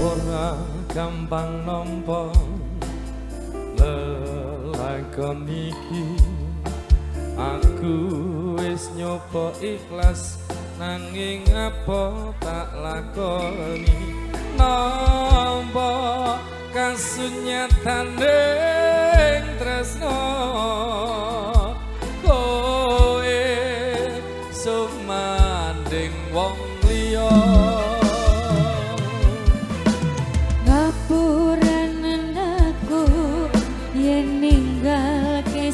Ora gampang nampa lelakon iki, aku wis nyoba ikhlas nanging apa tak lakoni, nampa kasunyataning tresno kowe sumanding wong liya.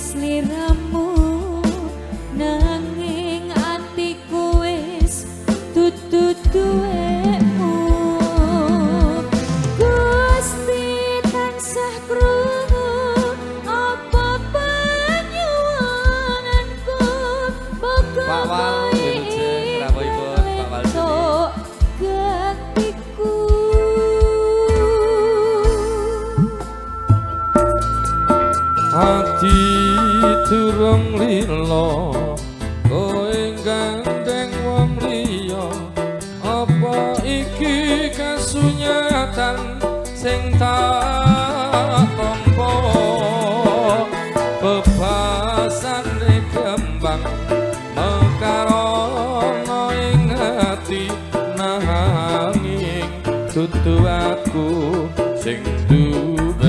Sliramu nanging atiku wis tutut duwemu, Gusti tansah krungu apa panyuwunanku, pokoke entuk gantiku. Hati durung lilo kowe gandeng wong liya, apa iki kasunyatan sing tak tampa, bebasane kembang mekarono ing ati nanging dudu aku sing duweni.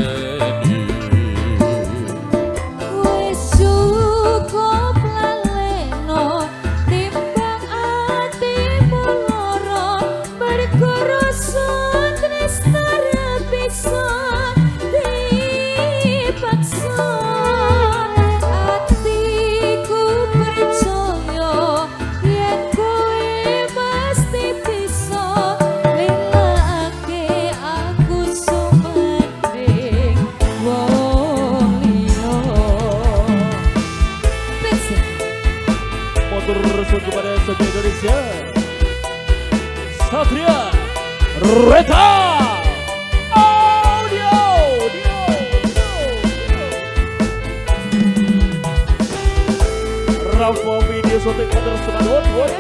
Kepada seluruh Indonesia, Satria Reta Audio. Rafa video syuting terus teman-teman.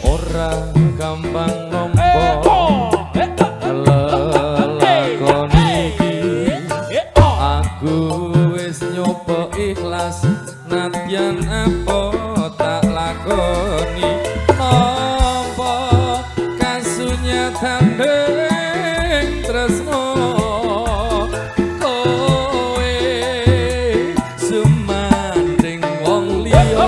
Ora gampang lelakon iki, aku wis nyoba ikhlas nadyan apa tak lakoni, nampa kasunyataning tresno kowe sumanding wong liya.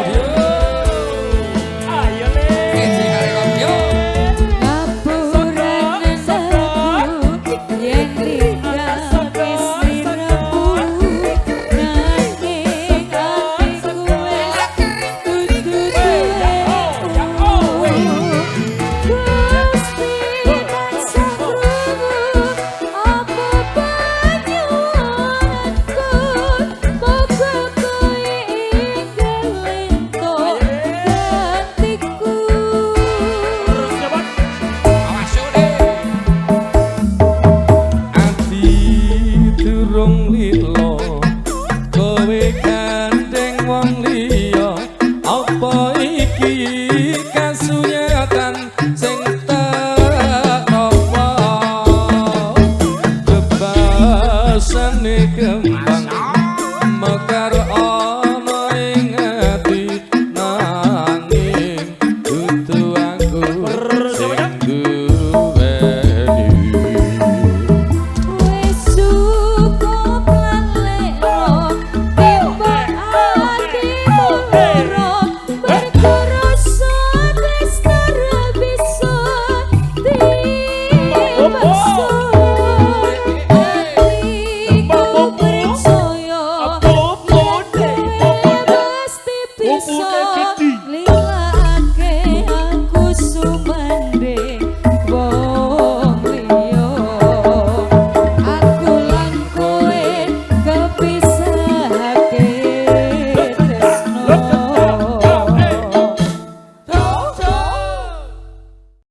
Audio